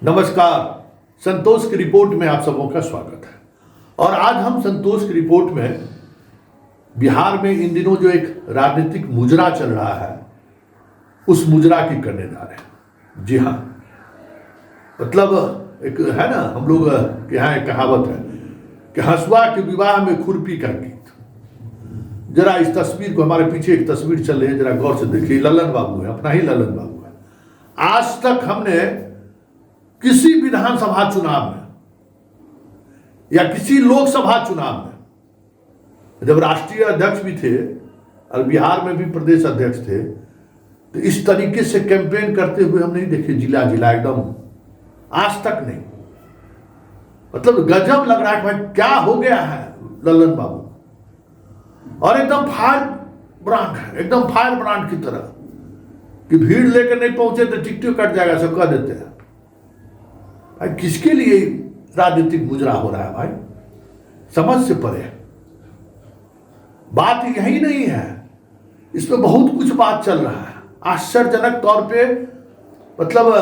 नमस्कार। संतोष की रिपोर्ट में आप सबों का स्वागत है। और आज हम संतोष की रिपोर्ट में बिहार में इन दिनों जो एक राजनीतिक मुजरा चल रहा है उस मुजरा की करने जा रहे हैं। जी हाँ, मतलब एक है ना, हम लोग के यहाँ एक कहावत है कि हंसुआ के विवाह में खुरपी का गीत। जरा इस तस्वीर को, हमारे पीछे एक तस्वीर चल रही है, जरा गौर से देखिए। ललन बाबू है, अपना ही ललन बाबू है। आज तक हमने किसी विधानसभा चुनाव में या किसी लोकसभा चुनाव में, जब राष्ट्रीय अध्यक्ष भी थे और बिहार में भी प्रदेश अध्यक्ष थे, तो इस तरीके से कैंपेन करते हुए हम नहीं देखे। जिला जिला एकदम आज तक नहीं। मतलब गजब लग रहा है कि भाई क्या हो गया है ललन बाबू। और एकदम फायर ब्रांड है, एकदम फायर ब्रांड की तरह कि भीड़ लेकर नहीं पहुंचे तो टिकट कट जाएगा, सब कह देते हैं। भाई किसके लिए राजनीतिक मुजरा हो रहा है भाई, समझ से परे। बात यही नहीं है, इसमें बहुत कुछ बात चल रहा है आश्चर्यजनक तौर पे। मतलब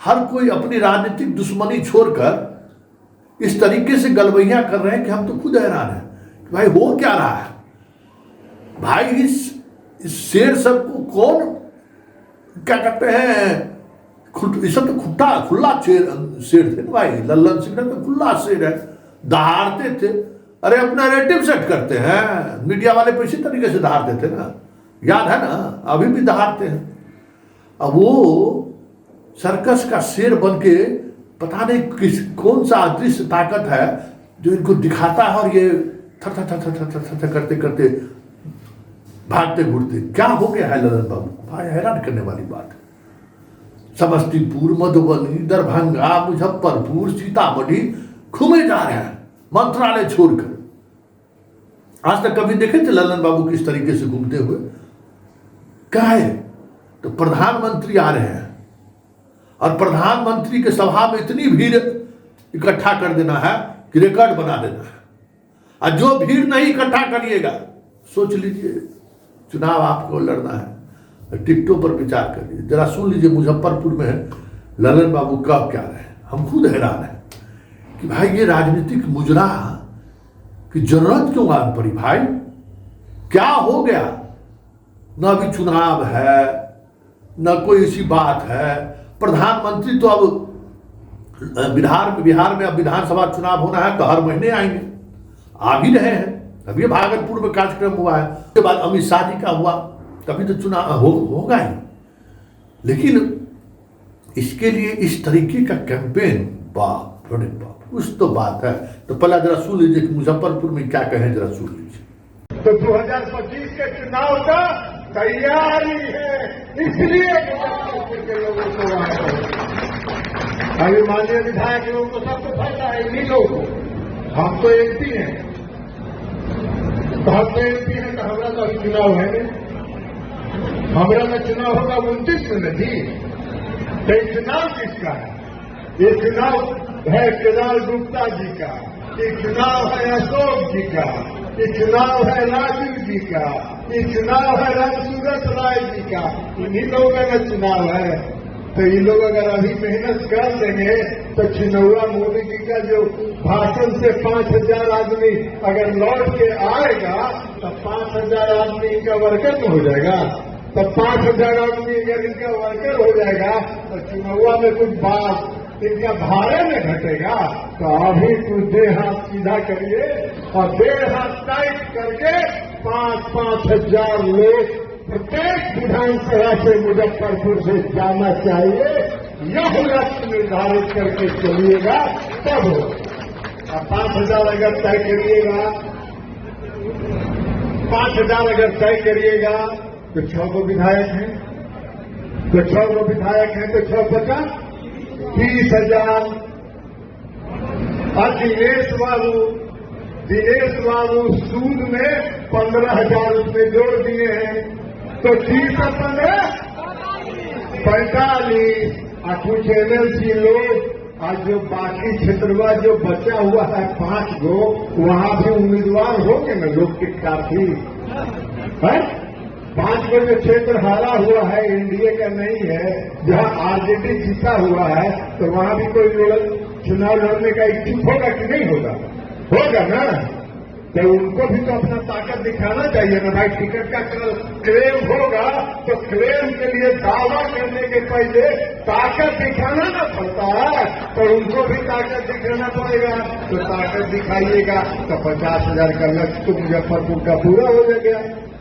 हर कोई अपनी राजनीतिक दुश्मनी छोड़कर इस तरीके से गलबैया कर रहे हैं कि हम तो खुद हैरान हैं कि भाई हो क्या रहा है। भाई इस शेर सबको कौन क्या कहते हैं, इसब तो खुला शेर थे भाई। लल्लन सिंह तो खुला शेर है, दहाड़ते थे। अरे अपना नैरेटिव सेट करते हैं, मीडिया वाले पे इसी तरीके से दहाड़ते थे ना, याद है ना, अभी भी दहाड़ते हैं। अब वो सर्कस का शेर बन के पता नहीं कौन सा अदृश्य ताकत है जो इनको दिखाता है, और ये थर थर थर थर थर थर करते करते भागते घूरते। क्या हो गया है ललन बाबू भाई, हैरान करने वाली बात है। समस्तीपुर, मधुबनी, दरभंगा, मुजफ्फरपुर, सीतामढ़ी घूमे जा रहे हैं मंत्रालय छोड़कर। आज तक कभी देखे थे ललन बाबू किस तरीके से घूमते हुए? क्या है तो प्रधानमंत्री आ रहे हैं और प्रधानमंत्री के सभा में इतनी भीड़ इकट्ठा कर देना है कि रिकॉर्ड बना देना है। और जो भीड़ नहीं इकट्ठा करिएगा, सोच लीजिए चुनाव आपको लड़ना है, टिकटों पर विचार करिए। जरा सुन लीजिए मुजफ्फरपुर में ललन बाबू कब क्या रहे। हम खुद हैरान हैं कि भाई ये राजनीतिक मुजरा की जरूरत क्यों आन पड़ी भाई, क्या हो गया? न अभी चुनाव है, न कोई ऐसी बात है। प्रधानमंत्री तो अब बिहार में अब विधानसभा चुनाव होना है तो हर महीने आएंगे, आ भी रहे हैं। अभी भागलपुर में कार्यक्रम हुआ है, उसके बाद अमित शाह जी का हुआ, तभी तो चुनाव होगा ही। लेकिन इसके लिए इस तरीके का कैंपेन, बाप रे बाप, कुछ तो बात है। तो पहले जरा सुन लीजिए कि मुजफ्फरपुर में क्या कहें, जरा सुन लीजिए। तो 2025 के चुनाव का तैयारी है, इसलिए मुजफ्फरपुर के लोगों को अभी माननीय विधायक लोगों को सबको फायदा है, इन्हीं लोगों को। हम तो एमपी हैं, तो हम तो एमपी हैं, तो हमारा तो अभी चुनाव है नहीं। हमारा में चुनाव होगा 29 में नहीं। तो ये चुनाव किसका है? ये चुनाव है केदार गुप्ता जी का, ये चुनाव है अशोक जी का, ये चुनाव है राजू जी का, ये चुनाव है रामसूरत राय जी का। इन्हीं लोगों का चुनाव है। तो ये लोग अगर अभी मेहनत कर देंगे तो चुनावा मोदी जी का जो भाषण से 5,000 आदमी अगर लौट के आएगा तो 5,000 आदमी इनका वर्कर तो हो जाएगा। तो 5,000 आदमी अगर इनका वर्कर हो जाएगा तो चुनावा में कुछ बात इनका भाड़े में घटेगा। तो अभी कुछ 1.5 हाथ सीधा करिए और 1.5 हाथ टाइट करके 5,000 लोग प्रत्येक विधानसभा से मुजफ्फरपुर से जाना चाहिए। यह लक्ष्य निर्धारित करके चलिएगा तब हो। अब 5,000 अगर तय करिएगा, 5,000 अगर तय करिएगा तो 6 को विधायक हैं, तो 6 को विधायक हैं तो 6 50 30,000। और दिनेश बाबू सूद में 15,000 रुपये जोड़ दिए हैं, तो 30 और 15 45। और कुछ एमएलसी लोग आज जो बाकी क्षेत्रवा जो बचा हुआ है 5 गो, वहां भी उम्मीदवार होंगे ना लोग के काफी है। 5 को जो क्षेत्र हारा हुआ है एनडीए का नहीं है, जहां आरजेडी जीता हुआ है, तो वहां भी कोई चुनाव लड़ने का इच्छुक होगा कि नहीं होगा? होगा ना। तो उनको भी तो अपना ताकत दिखाना चाहिए ना भाई। टिकट का क्लेम होगा तो क्लेम के लिए दावा करने के पहले ताकत दिखाना ना पड़ता है, तो उनको भी ताकत दिखाना पड़ेगा। तो ताकत दिखाइएगा तो 50,000 का लक्ष्य तो मुजफ्फरपुर का पूरा हो जाएगा।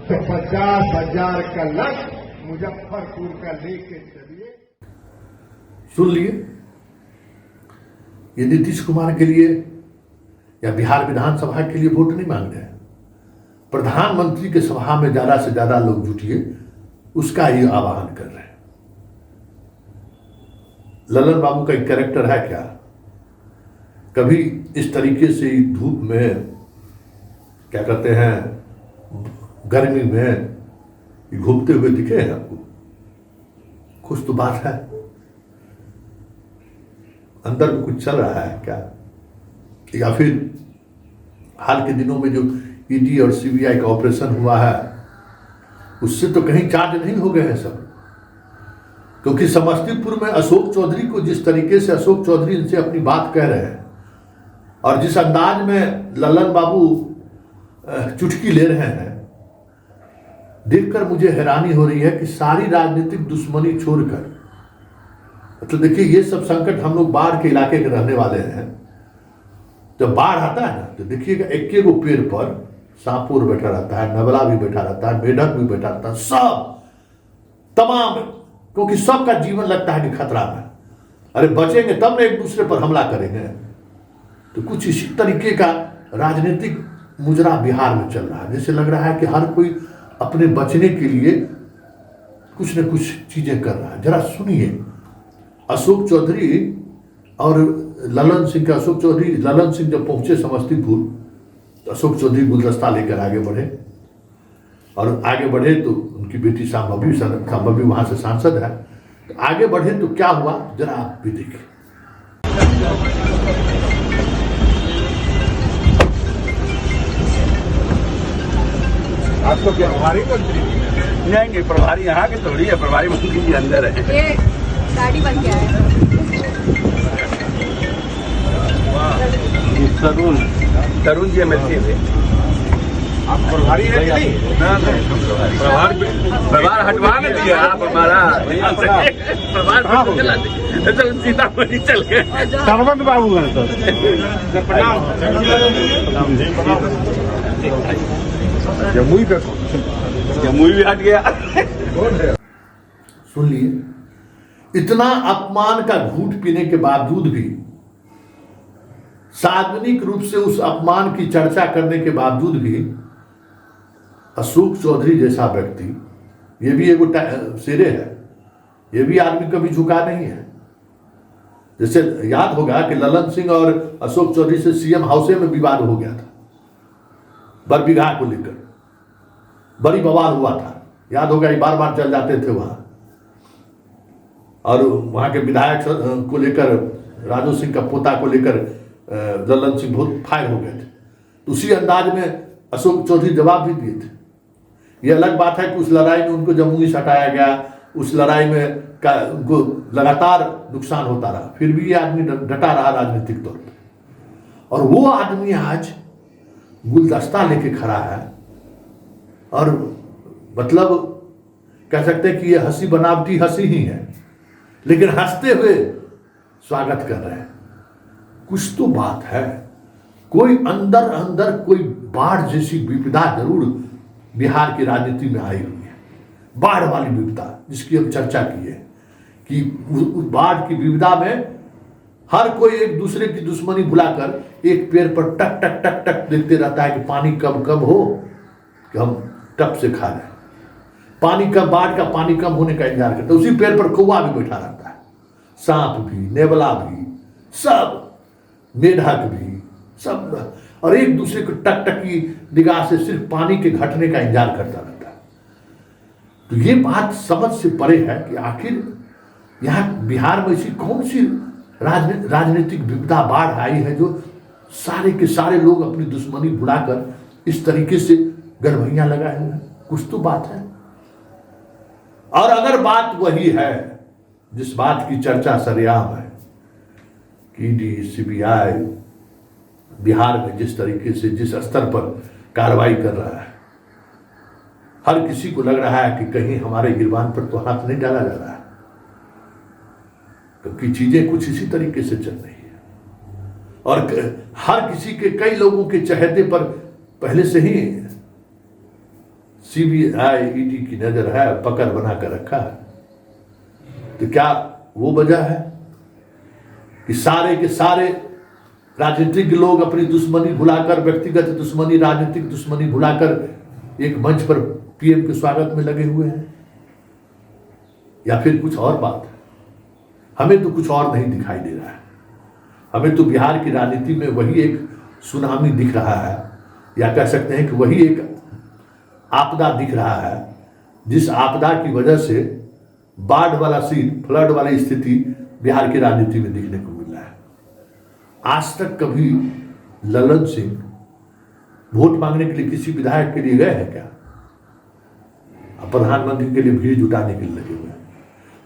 तो 50,000 का लक्ष्य मुजफ्फरपुर का लेके चलिए। सुन लिए, ये नीतीश कुमार के लिए या बिहार विधानसभा के लिए वोट नहीं मांग रहे हैं। प्रधानमंत्री के सभा में ज्यादा से ज्यादा लोग जुटिए, उसका ही आह्वान कर रहे हैं। ललन बाबू का एक कैरेक्टर है क्या? कभी इस तरीके से धूप में, क्या कहते हैं, गर्मी में घूमते हुए दिखे हैं आपको? कुछ तो बात है, अंदर में कुछ चल रहा है क्या? या फिर हाल के दिनों में जो ईडी और सीबीआई का ऑपरेशन हुआ है, उससे तो कहीं चार्ज नहीं हो गए हैं सब। क्योंकि समस्तीपुर में अशोक चौधरी को जिस तरीके से अशोक चौधरी इनसे अपनी बात कह रहे हैं और जिस अंदाज में ललन बाबू चुटकी ले रहे हैं, देखकर मुझे हैरानी हो रही है कि सारी राजनीतिक दुश्मनी छोड़कर, मतलब देखिए, ये सब संकट हम लोग बाढ़ के इलाके के रहने वाले हैं। जब बाढ़ आता है ना, तो देखिएगा एक गो पेड़ पर सांपोर बैठा रहता है, नवला भी बैठा रहता है, मेढक भी बैठा रहता है, सब तमाम, क्योंकि सबका जीवन लगता है कि खतरा में। अरे बचेंगे तब ना एक दूसरे पर हमला करेंगे। तो कुछ इसी तरीके का राजनीतिक मुजरा बिहार में चल रहा है। जैसे लग रहा है कि हर कोई अपने बचने के लिए कुछ न कुछ चीजें कर रहा है। जरा सुनिए, अशोक चौधरी और ललन सिंह का। अशोक चौधरी, ललन सिंह जब पहुंचे समस्तीपुर, तो अशोक चौधरी गुलदस्ता लेकर आगे बढ़े, और आगे बढ़े तो उनकी बेटी सांभवी वहां से सांसद है। तो आगे बढ़े तो क्या हुआ, जरा आप भी देखिए। आपको क्या प्रभारी मंत्री नहीं, प्रभारी यहाँ के थोड़ी है, प्रभारी मंत्री जी अंदर है। ये गाड़ी बन गया है। तरुण जी एमएलसी थे। आप प्रभारी है कि नहीं? प्रभार हटवा में दिए आप हमारा प्रभार चल सीतामढ़ी चल गए। सरवंत बाबू हैं जमुई पे, जमुई भी हट गया। सुन लिए, इतना अपमान का घूंट पीने के बावजूद भी, सार्वजनिक रूप से उस अपमान की चर्चा करने के बावजूद भी, अशोक चौधरी जैसा व्यक्ति, ये भी एगो शेरे है, ये भी आदमी कभी झुका नहीं है। जैसे याद होगा कि ललन सिंह और अशोक चौधरी से सीएम हाउस में विवाद हो गया था, बरबीघा को लेकर बड़ी बवाल हुआ था। याद होगा, ये बार बार चल जाते थे वहां, और वहां के विधायक को लेकर, राजू सिंह का पोता को लेकर ललन सिंह बहुत फायर हो गए थे। तो उसी अंदाज में अशोक चौधरी जवाब भी दिए थे। ये अलग बात है कि उस लड़ाई में उनको जमुई से हटाया गया, उस लड़ाई में उनको लगातार नुकसान होता रहा, फिर भी ये आदमी डटा रहा राजनीतिक तौर पर। और वो आदमी आज गुलदस्ता लेके खड़ा है, और मतलब कह सकते हैं कि ये हंसी बनावटी हंसी ही है, लेकिन हंसते हुए स्वागत कर रहे हैं। कुछ तो बात है, कोई अंदर अंदर कोई बाढ़ जैसी विपदा जरूर बिहार की राजनीति में आई हुई है। बाढ़ वाली विपदा जिसकी हम चर्चा की है कि उस बाढ़ की विपदा में हर कोई एक दूसरे की दुश्मनी भुलाकर एक पेड़ पर टक टक टक टक देखते रहता है कि पानी कब कब हो कि हम टप से खा जाए। पानी कब, बाढ़ का पानी कम होने का इंतजार करता है। उसी पेड़ पर कौवा भी बैठा रहता है, सांप भी, नेवला भी, सब, मेढक भी, सब, और एक दूसरे को टक टक की निगाह से सिर्फ पानी के घटने का इंतजार करता रहता है। तो ये बात समझ से परे है कि आखिर यहाँ बिहार में ऐसी कौन सी राजनीतिक विपदा बाढ़ आई है जो सारे के सारे लोग अपनी दुश्मनी भुलाकर इस तरीके से गड़बड़ियां लगाए हुए हैं। कुछ तो बात है। और अगर बात वही है जिस बात की चर्चा सरेआम है कि ईडी, सीबीआई बिहार में जिस तरीके से जिस स्तर पर कार्रवाई कर रहा है, हर किसी को लग रहा है कि कहीं हमारे गिरबान पर तो हाथ नहीं डाला जा रहा है, क्योंकि चीजें कुछ इसी तरीके से चल रही है। और हर किसी के, कई लोगों के चहेते पर पहले से ही सीबीआई, ईडी की नजर है, पकड़ बना कर रखा है। तो क्या वो वजह है कि सारे के सारे राजनीतिक लोग अपनी दुश्मनी भुलाकर, व्यक्तिगत दुश्मनी, राजनीतिक दुश्मनी भुलाकर एक मंच पर पीएम के स्वागत में लगे हुए हैं? या फिर कुछ और बात है? हमें तो कुछ और नहीं दिखाई दे रहा है। हमें तो बिहार की राजनीति में वही एक सुनामी दिख रहा है, या कह सकते हैं कि वही एक आपदा दिख रहा है, जिस आपदा की वजह से बाढ़ वाला सीन, फ्लड वाली स्थिति बिहार की राजनीति में देखने को मिल रहा है। आज तक कभी ललन सिंह वोट मांगने के लिए किसी विधायक के लिए गए हैं क्या? प्रधानमंत्री के लिए भीड़ जुटाने के लिए लगे हुए हैं।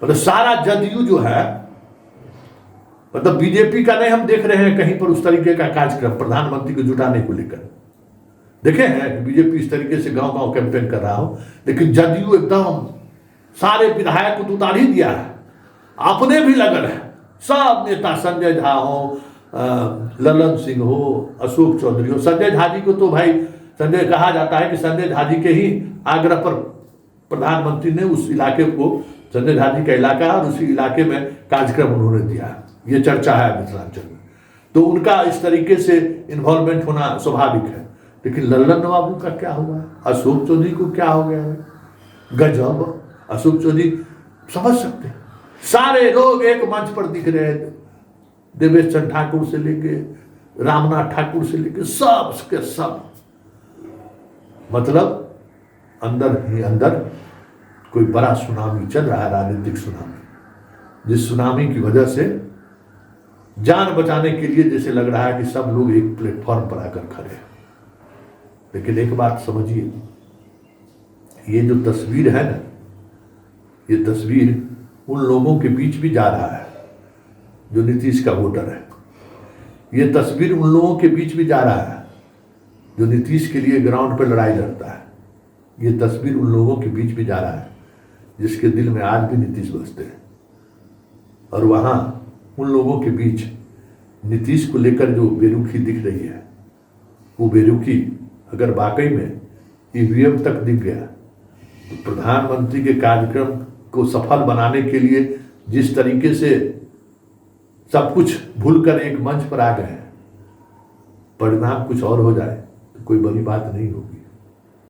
मतलब सारा जदयू जो है, मतलब बीजेपी का नहीं हम देख रहे हैं कहीं पर उस तरीके का कार्यक्रम प्रधानमंत्री को जुटाने को लेकर। देखे हैं कि बीजेपी इस तरीके से गांव गांव कैंपेन कर रहा हो, लेकिन जदयू एकदम सारे विधायक को तो उतार ही दिया है, अपने भी लगन है। सब नेता, संजय झा हो, ललन सिंह हो, अशोक चौधरी हो। संजय झा जी को तो भाई संजय कहा जाता है कि संजय झा जी के ही आग्रह पर प्रधानमंत्री ने उस इलाके को, संजय झा जी का इलाका और उसी इलाके में कार्यक्रम उन्होंने दिया, ये चर्चा है मिथिलांचल में। तो उनका इस तरीके से इन्वॉल्वमेंट होना स्वाभाविक है। लेकिन लल्लन बाबू का क्या हुआ? अशोक चौधरी को क्या हो गया है? गजब। अशोक चौधरी समझ सकते हैं, सारे लोग एक मंच पर दिख रहे हैं, देवेश चंद्र ठाकुर से लेके रामनाथ ठाकुर से लेके सब के सब, मतलब अंदर ही अंदर कोई बड़ा सुनामी चल रहा है, राजनीतिक सुनामी, जिस सुनामी की वजह से जान बचाने के लिए जैसे लग रहा है कि सब लोग एक प्लेटफॉर्म पर आकर खड़े हैं। लेकिन एक बात समझिए, ये जो तस्वीर है ना, ये तस्वीर उन लोगों के बीच भी जा रहा है जो नीतीश का वोटर है। ये तस्वीर उन लोगों के बीच भी जा रहा है जो नीतीश के लिए ग्राउंड पर लड़ाई लड़ता है। ये तस्वीर उन लोगों के बीच भी जा रहा है जिसके दिल में आज भी नीतीश बसते हैं। और वहाँ उन लोगों के बीच नीतीश को लेकर जो बेरुखी दिख रही है, वो बेरुखी अगर वाकई में ईवीएम तक दिख गया तो प्रधानमंत्री के कार्यक्रम को सफल बनाने के लिए जिस तरीके से सब कुछ भूलकर एक मंच पर आ गए हैं, परिणाम कुछ और हो जाए तो कोई बड़ी बात नहीं होगी।